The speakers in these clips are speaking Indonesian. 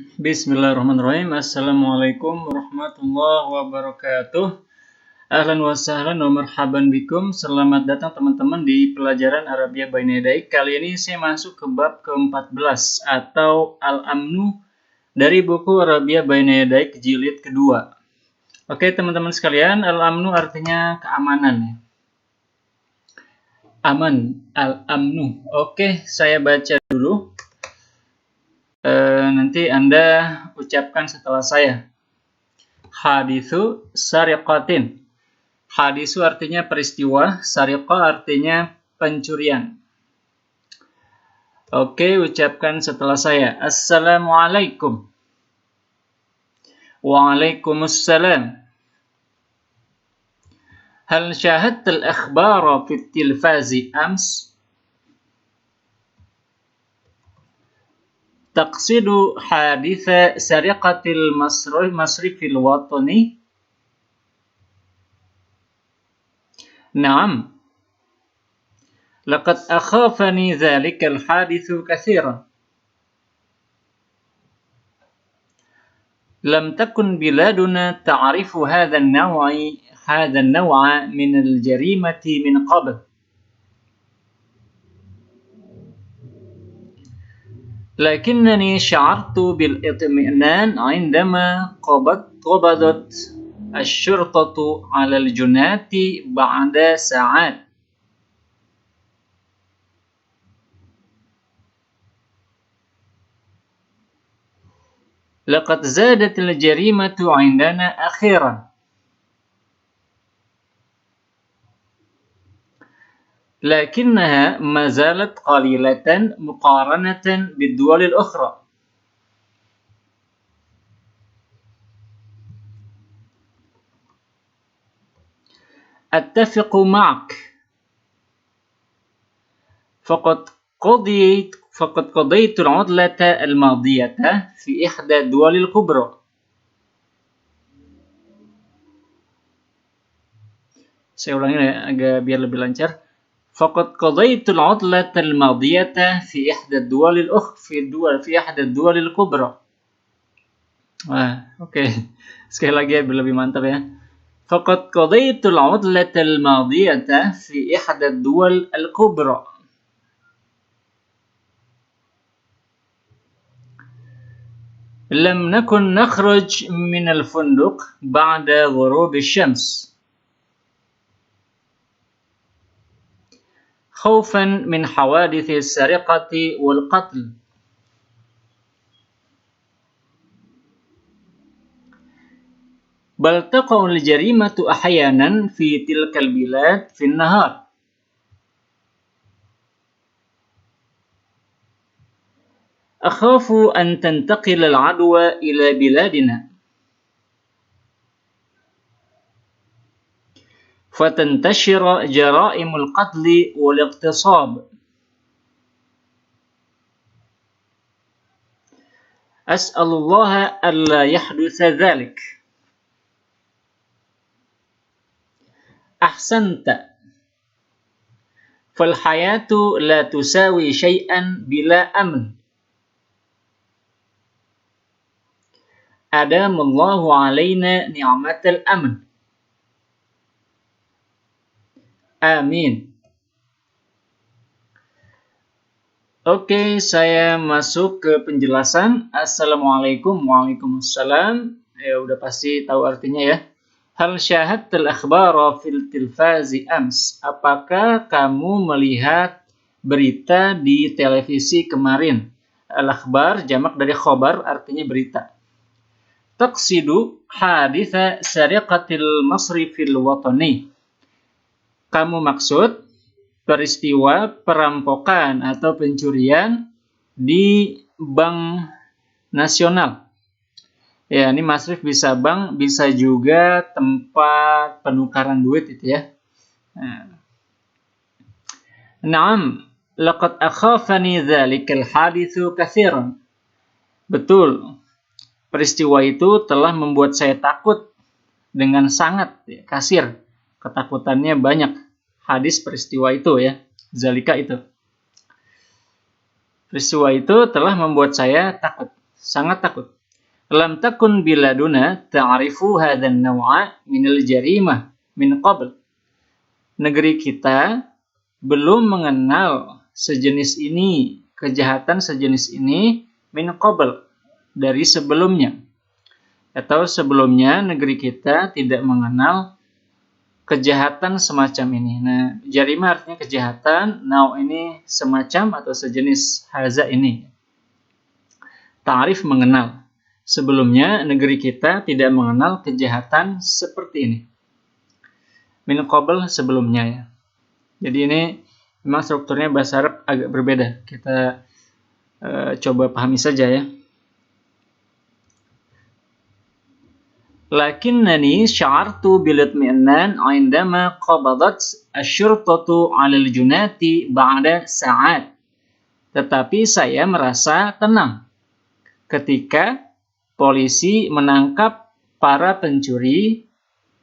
Bismillahirrahmanirrahim. Assalamualaikum warahmatullahi wabarakatuh. Ahlan wa sahlan wa marhaban bikum. Selamat datang teman-teman di pelajaran Arabia Baina Yadayk. Kali ini saya masuk ke bab ke-14 atau Al-Amnu dari buku Arabia Baina Yadayk jilid kedua. Oke teman-teman sekalian, Al-Amnu artinya keamanan ya. Aman, Al-Amnu. Oke, saya baca dulu. Nanti Anda ucapkan setelah saya. Hadithu sariqatin. Hadithu artinya peristiwa, sariqah artinya pencurian. Oke, ucapkan setelah saya. Assalamualaikum. Waalaikumsalam. Hal syahadta al-akhbara fi at-tilfazi ams? تقصد حادث سرقة المصرف الوطني؟ نعم، لقد أخافني ذلك الحادث كثيرا. لم تكن بلادنا تعرف هذا النوع من الجريمة من قبل. لكنني شعرت بالاطمئنان عندما قبضت الشرطة على الجنات بعد ساعات. لقد زادت الجريمة عندنا أخيرا، لكنها ما زالت قليلة مقارنة بالدول الأخرى. أتفق معك. فقد قضيت العطلة الماضية في إحدى الدول الكبرى. Saya ulangi ya, agak biar lebih lancar. فقد قضيت العطلة الماضية في إحدى الدول الكبرى. Oke. Sekali lagi biar lebih mantap ya. فقد قضيت العطلة الماضية في إحدى الدول الكبرى. لم نكن نخرج من الفندق بعد غروب الشمس خوفا من حوادث السرقة والقتل. بل تقع الجريمة أحيانا في تلك البلاد في النهار. أخاف أن تنتقل العدوى إلى بلادنا فتنتشر جرائم القتل والاغتصاب. أسأل الله ألا يحدث ذلك. أحسنت. فالحياة لا تساوي شيئا بلا أمن. أدام الله علينا نعمة الأمن. Amin. Oke, saya masuk ke penjelasan. Assalamualaikum, waalaikumsalam. Ya, udah pasti tahu artinya ya. Hal syahadtal akhbara fil tilfazi ams? Apakah kamu melihat berita di televisi kemarin? Al-akhbar jamak dari khobar artinya berita. Taqsidu haditha sariqatil masrifil watani. Kamu maksud peristiwa perampokan atau pencurian di bank nasional. Ya, ini masrif bisa bank, bisa juga tempat penukaran duit itu ya. Naam, laqad akhafani dzalikal haditsu katsiran. Betul. Peristiwa itu telah membuat saya takut dengan sangat ya, kasir. Ketakutannya banyak. Hadis peristiwa itu ya, zalika itu. Peristiwa itu telah membuat saya takut. sangat takut. Lam takun biladuna ta'rifu hadzal naw'a minal jarimah min qabl. Negeri kita belum mengenal sejenis ini, kejahatan sejenis ini min qabl, dari sebelumnya. Atau sebelumnya negeri kita tidak mengenal kejahatan semacam ini. Nah, jarimah artinya kejahatan, naw ini semacam atau sejenis haza ini. Ta'rif mengenal. Sebelumnya negeri kita tidak mengenal kejahatan seperti ini. Min qabl sebelumnya ya. Jadi ini memang strukturnya bahasa Arab agak berbeda. Kita coba pahami saja ya. Lakinnani sya'artu bil itmi'nan 'indama qabadat asy-syurtatu 'alal junati ba'da sa'at. Tetapi saya merasa tenang ketika polisi menangkap para pencuri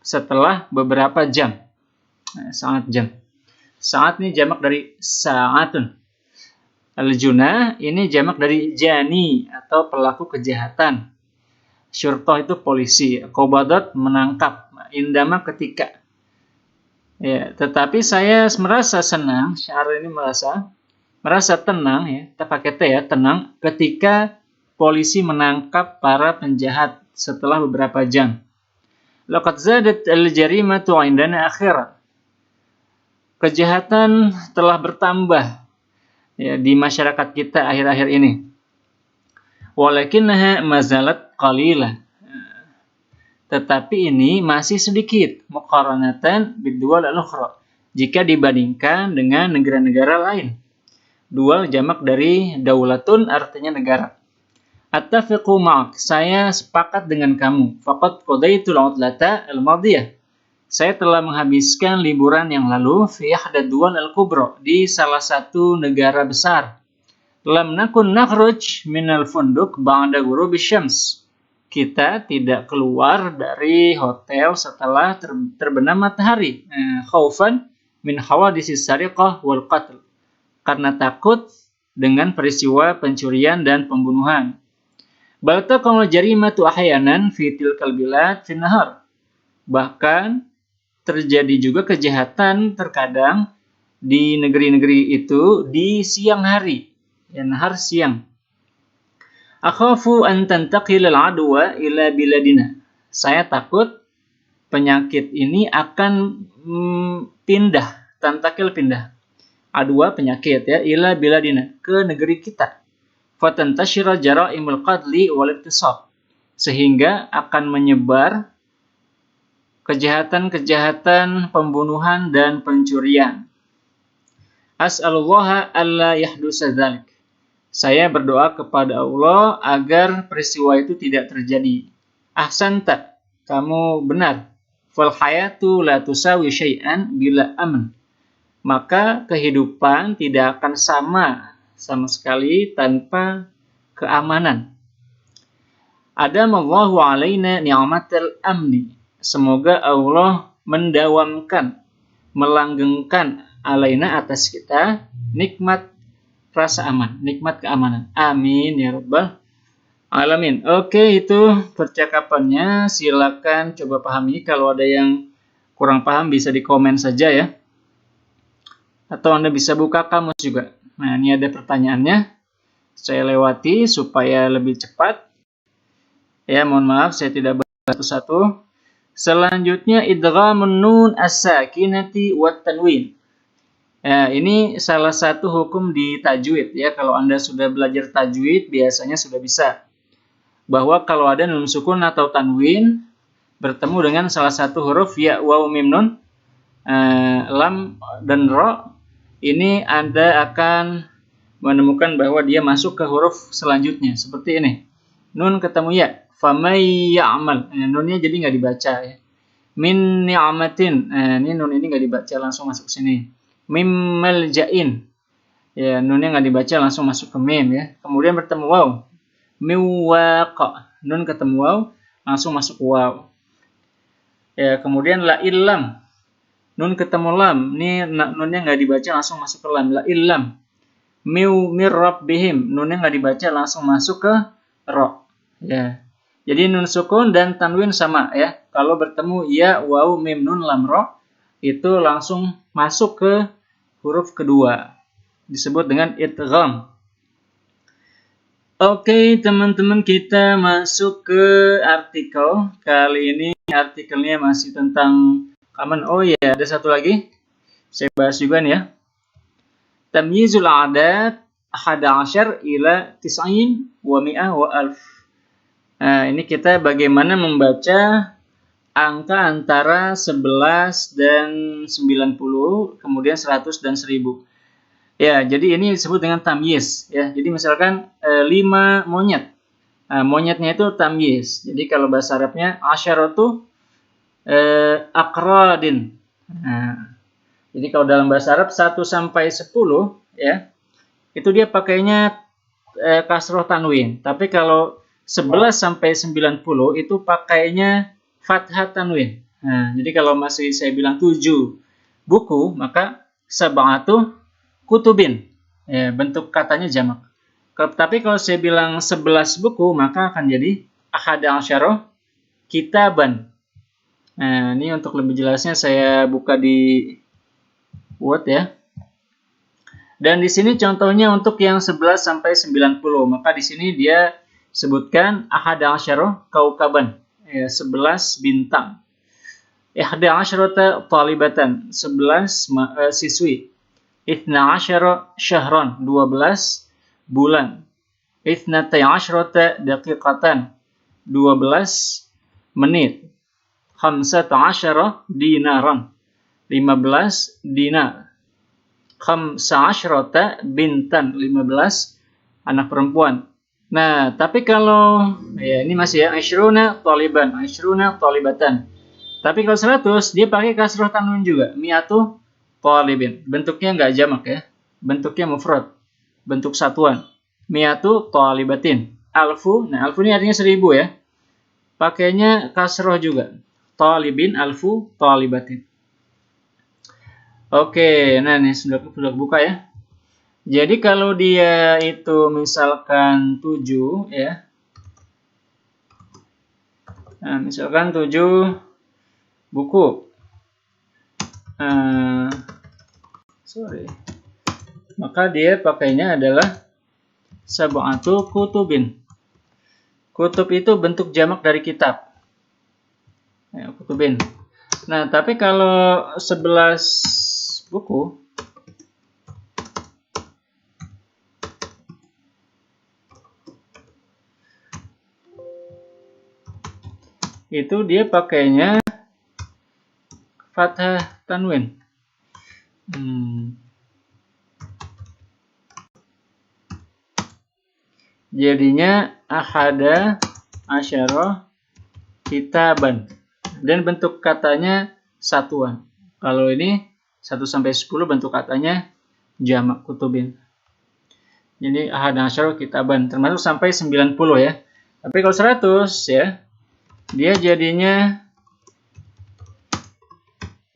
setelah beberapa jam. Sangat jam. Saat ini jamak dari sa'atun. Al-junah ini jamak dari jani atau pelaku kejahatan. Syurtah itu polisi, qabadat menangkap, indama ketika. Ya, tetapi saya merasa senang, syair ini merasa tenang ya, kita pakai T ya, tenang ketika polisi menangkap para penjahat setelah beberapa jam. Laqad zadat al-jarimatu 'indana akhiran. Kejahatan telah bertambah ya di masyarakat kita akhir-akhir ini. Walakinnaha mazalat qalilah. Tetapi ini masih sedikit muqaranatan bid-duwal al-ukhra jika dibandingkan dengan negara-negara lain. Dual jamak dari daulatun artinya negara. Attafiqu ma'ak, saya sepakat dengan kamu. Faqad qadaitul 'utlata al-madiyah. Saya telah menghabiskan liburan yang lalu fi ihdad duwal al-kubra, di salah satu negara besar. Lam nakun nakhruj minal funduk ba'da ghurubi syams. Kita tidak keluar dari hotel setelah terbenam matahari. Khaufan min hawaditsis sariqah wal qatl. Karena takut dengan peristiwa pencurian dan pembunuhan. Bal taqamul jarimatu ahyanan fi tilkal bilad fi nahar. Bahkan terjadi juga kejahatan terkadang di negeri-negeri itu di siang hari. Ya, nahar siang. Akhafu an tantaqil al-adwa ila biladina. Saya takut penyakit ini akan pindah, tantakil pindah. Adwa penyakit ya, ila biladina, ke negeri kita. Fatantashira jara'imul qadli wal iktisab. Sehingga akan menyebar kejahatan-kejahatan pembunuhan dan pencurian. As'alullaha alla yahdusa dzalik. Saya berdoa kepada Allah agar peristiwa itu tidak terjadi. Ahsanta, kamu benar. Fal hayatu la tusawi syai'an bila aman. Maka kehidupan tidak akan sama sekali tanpa keamanan. Adamallahu alaina ni'matal amni. Semoga Allah mendawamkan, melanggengkan alaina atas kita nikmat rasa aman, nikmat keamanan. Amin ya rabbal alamin. Oke, itu percakapannya. Silakan coba pahami. Kalau ada yang kurang paham bisa di komen saja ya. Atau Anda bisa buka kamus juga. Nah, ini ada pertanyaannya. Saya lewati supaya lebih cepat. Ya, mohon maaf saya tidak baca satu-satu. Selanjutnya idghamun nun as-sakinati wat tanwin. Ya, ini salah satu hukum di tajwid ya. Kalau Anda sudah belajar tajwid biasanya sudah bisa. Bahwa kalau ada nun sukun atau tanwin bertemu dengan salah satu huruf ya, waw, mim, nun, lam dan ro, ini Anda akan menemukan bahwa dia masuk ke huruf selanjutnya seperti ini. Nun ketemu ya, famay ya'mal. Nunnya jadi nggak dibaca ya. Min ni'amatin. Ini nun ini nggak dibaca, langsung masuk ke sini. Mim malja'in. Ya, nunnya nggak dibaca, langsung masuk ke mim ya. Kemudian bertemu waw. Miwaqa. Nun ketemu waw, langsung masuk waw. Ya, kemudian la illam. Nun ketemu lam. Ini nunnya nggak dibaca, langsung masuk ke lam. La illam. Mir rabbihim. Nunnya nggak dibaca, langsung masuk ke ro. Ya. Jadi nun sukun dan tanwin sama ya. Kalau bertemu ya, waw, mim, nun, lam, ro, itu langsung masuk ke huruf kedua. Disebut dengan idgham. Oke, teman-teman, kita masuk ke artikel. Kali ini artikelnya masih tentang common. Oh ya, ada satu lagi. Saya bahas juga nih ya. Tamyizul adat 11 ila 90 wa 100 wa alf. Nah, ini kita bagaimana membaca angka antara 11 dan 90, kemudian 100 dan 1000. Ya, jadi ini disebut dengan tamyiz ya. Jadi misalkan 5 monyet. Nah, monyetnya itu tamyiz. Jadi kalau bahasa Arabnya asyaratu aqradin. Nah, jadi kalau dalam bahasa Arab 1 sampai 10 ya, itu dia pakainya kasroh tanwin. Tapi kalau 11 sampai 90 itu pakainya fathah tanwin. Nah, jadi kalau masih saya bilang 7 buku, maka sab'atu kutubin. Ya, bentuk katanya jamak. Tapi kalau saya bilang 11 buku, maka akan jadi ahada asyara kitaban. Nah, ini untuk lebih jelasnya saya buka di Word ya. Dan di sini contohnya untuk yang 11 sampai 90. Maka di sini dia sebutkan ahada asyara kaukaban. Ya, 11 bintang. Ihda asyarata talibatan, 11 siswi. Ithna asyara syahran, 12 bulan. Ithnatay asyrata daqiqatan, 12 menit. Khamsata asyara dinaran, 15 dinar. Khamsa asyrata bintan, 15 anak perempuan. Nah, tapi kalau ya ini masih ya asyruna taliban, asyruna talibatan. Tapi kalau 100 dia pakai kasroh tanwin juga, mi'atu talibin. Bentuknya nggak jamak ya. Bentuknya mufrad. Bentuk satuan. Mi'atu talibatin. Alfu. Nah, alfu ini artinya 1000 ya. Pakainya kasroh juga. Talibin, alfu, talibatin. Oke, nah ini sudah buka ya. Jadi kalau dia itu misalkan 7 ya. Nah, misalkan 7 buku. Maka dia pakainya adalah sab'atu kutubin. Kutub itu bentuk jamak dari kitab. Ya, kutubin. Nah, tapi kalau 11 buku itu dia pakainya fathah tanwin. Jadinya ahada asyara kitaban. Dan bentuk katanya satuan. Kalau ini 1 sampai 10 bentuk katanya jamak kutubin. Jadi ahada asyara kitaban termasuk sampai 90 ya. Tapi kalau 100 ya, dia jadinya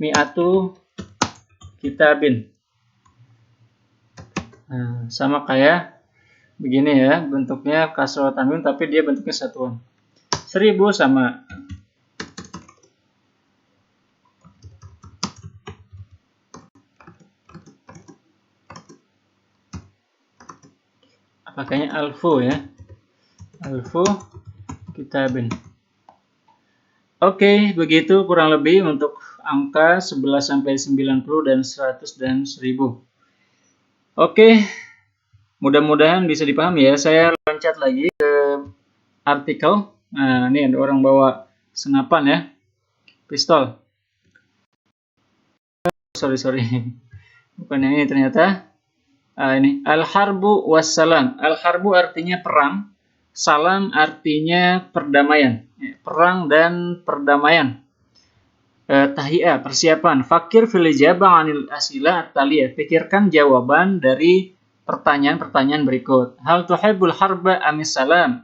mi'atu kitabin. Nah, sama kayak begini ya, bentuknya kasroh tanwin tapi dia bentuknya satuan. 1000 sama pakainya alfu ya. Alfu kitabin. Oke, begitu kurang lebih untuk angka 11 sampai 90 dan 100 dan 1000. Oke. Mudah-mudahan bisa dipahami ya. Saya loncat lagi ke artikel. Nah, ini ada orang bawa senapan ya. Pistol. Sorry. Bukan yang ini ternyata. Ini. Al-harbu wassalam. Al-harbu artinya perang. Salam artinya perdamaian. Perang dan perdamaian. Tahiyah, persiapan. Fakir fil ijabah anil asila at-taliyah. Pikirkan jawaban dari pertanyaan-pertanyaan berikut. Hal tuhibbul harba amis salam?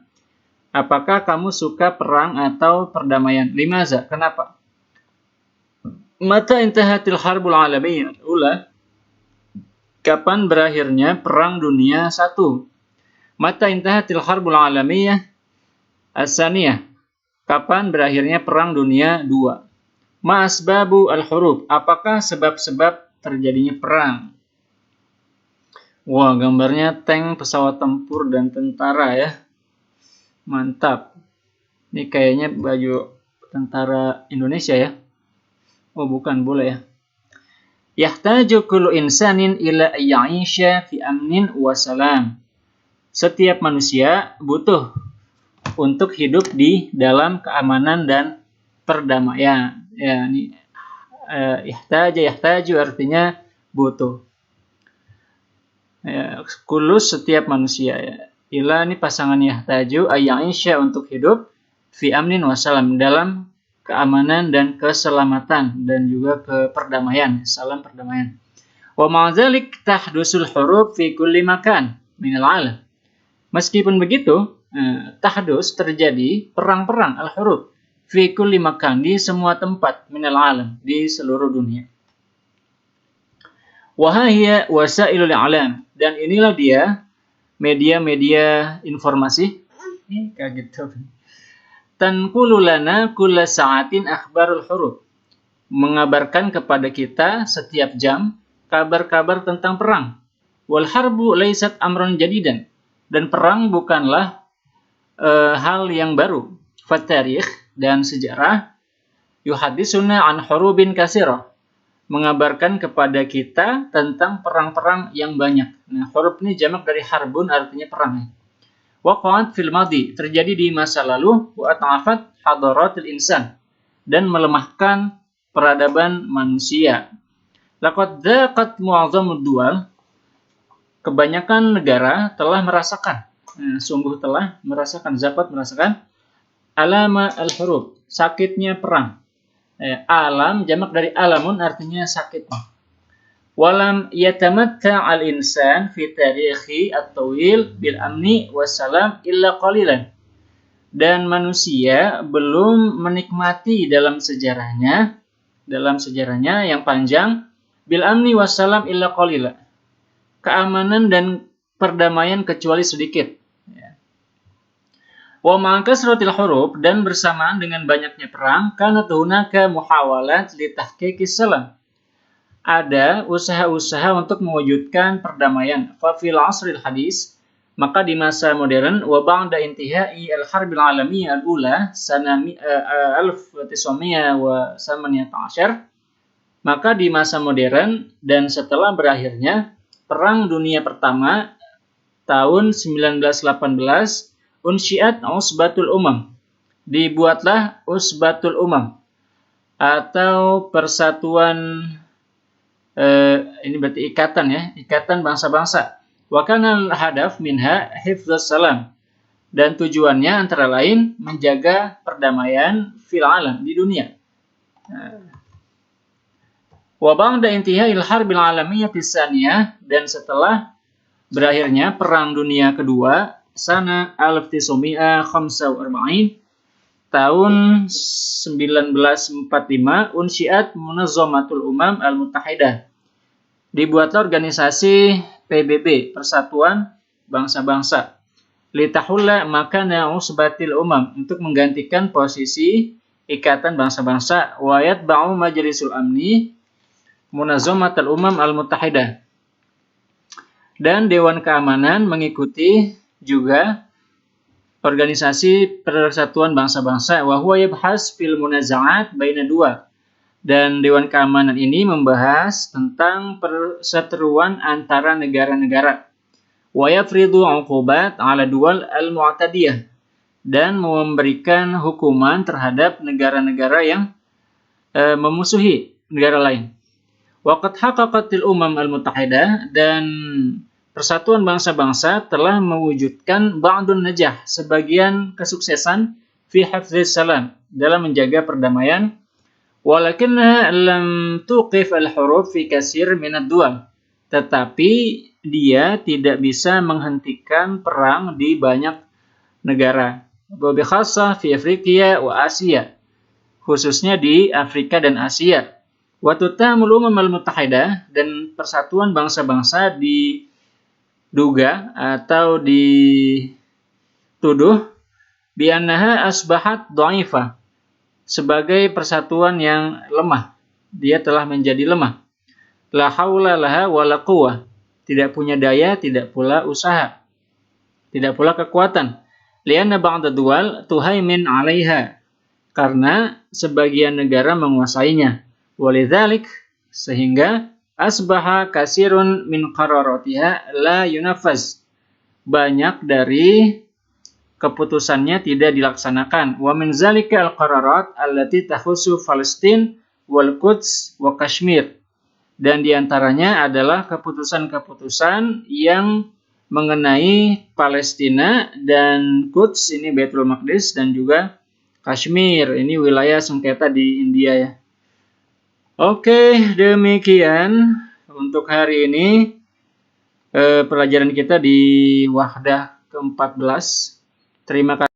Apakah kamu suka perang atau perdamaian? Limaza? Kenapa? Mata intahatil harbul alamiyyah ula? Kapan berakhirnya perang dunia 1? Mata intahatil harbul alamiyyah As-saniyah, kapan berakhirnya Perang Dunia II? Ma asbabu al-hurub, apakah sebab-sebab terjadinya perang? Wah, gambarnya tank, pesawat tempur, dan tentara ya. Mantap. Ini kayaknya baju tentara Indonesia ya. Oh, bukan, boleh ya. Yahtaju kullu insanin ila ayya'isha fi amnin wa salam. Setiap manusia butuh untuk hidup di dalam keamanan dan perdamaian. Ya, ini yahtaju artinya butuh. Ya, kulus setiap manusia ya. Ila ini pasangan yahtaju ayya'isha untuk hidup fi amnin wa salam dalam keamanan dan keselamatan dan juga keperdamaian, salam perdamaian. Wa ma'dzalik tahdusul hurub fi kulli makan minal alam. Meskipun begitu, tahdus terjadi perang-perang al-hurub fi kulli makan di semua tempat minal alam di seluruh dunia. Wa hiya wasailul alam, dan inilah dia media-media informasi. Kaget tuh. Tanqulu lana kulla sa'atin akhbarul hurub, mengabarkan kepada kita setiap jam kabar-kabar tentang perang. Wal harbu laysat amrun jadidan, dan perang bukanlah hal yang baru. Fatarikh, dan sejarah, yuhadisuna an hurubin kasirah, mengabarkan kepada kita tentang perang-perang yang banyak. Nah, hurub ini jamak dari harbun, artinya perang. Waqa'at fil madi, terjadi di masa lalu, wa at'afat hadaratil insan, dan melemahkan peradaban manusia. Laqad dzaqat mu'azzamud dual, kebanyakan negara telah merasakan, sungguh telah merasakan, zakat merasakan alama al-hurub, sakitnya perang. Alam jamak dari alamun, artinya sakit. Walam yatamatta al-insan fi tarikhi at-tawil bil amni wassalam illa qalilan. Dan manusia belum menikmati dalam sejarahnya yang panjang bil amni wassalam illa qalilan, keamanan dan perdamaian kecuali sedikit. Wa ma'a kasratil hurub, dan bersamaan dengan banyaknya perang, kanat hunaka muhawalat li tahqiqis salam, ada usaha-usaha untuk mewujudkan perdamaian. Fa fil asril hadis, maka di masa modern, wa ba'da intihai al-harbil alamiyyah al-ula sana 1918, maka di masa modern dan setelah berakhirnya Perang Dunia Pertama tahun 1918, unsyiat Usbatul Umam, dibuatlah Usbatul Umam atau persatuan, ini berarti ikatan ya, ikatan bangsa-bangsa. Wa kana al-hadaf minha hifdzus salam, dan tujuannya antara lain menjaga perdamaian fil alam, di dunia. Wa ba'da intihai al-harbil alamiyyah tsaniyah, dan setelah berakhirnya Perang Dunia Kedua sana 1945, tahun 1945, unsyiat Munazzamatul Umam Al-Muttahidah, dibuatlah organisasi PBB, Persatuan Bangsa-Bangsa, litahulla makana usbatil umam, untuk menggantikan posisi ikatan bangsa-bangsa, wa yatba'u majlisul amni Munazzamatul Umam Al-Muttahidah, dan Dewan Keamanan mengikuti juga organisasi Persatuan Bangsa-Bangsa, wa huwa yabhas fil munaza'at baina dua, dan Dewan Keamanan ini membahas tentang perseteruan antara negara-negara. Wa yafridu 'uqubat 'ala duwal al-mu'tadiyah, dan memberikan hukuman terhadap negara-negara yang memusuhi negara lain. Wa qad haqqaqatil umam al-muttahidah, dan Persatuan Bangsa-Bangsa telah mewujudkan ba'dun najah, sebagian kesuksesan fi hafdzis salam, dalam menjaga perdamaian. Walakinnaha lam tuqif al-hurub fi katsir minad dual, tetapi dia tidak bisa menghentikan perang di banyak negara. Wa bi khassah fi Afrika wa Asia, khususnya di Afrika dan Asia. Wa tutamul umam al-muttahidah, dan Persatuan Bangsa-Bangsa diduga atau dituduh bi annaha asbahat dha'ifah, sebagai persatuan yang lemah. Dia telah menjadi lemah. La haula laha wa la quwwah. Tidak punya daya, tidak pula usaha. Tidak pula kekuatan. Lianna ba'da duwal tuhaimin 'alaiha. Karena sebagian negara menguasainya. Walidzalik, sehingga asbaha kasirun min qararatiha la yunafaz. Banyak dari keputusannya tidak dilaksanakan. Wa min zalika al-qararat allati takhussu Palestin wal Quds wa Kashmir. Dan diantaranya adalah keputusan-keputusan yang mengenai Palestina dan Quds, ini Baitul Maqdis, dan juga Kashmir, ini wilayah sengketa di India ya. Oke, demikian untuk hari ini pelajaran kita di Wahdah ke-14. Terima kasih.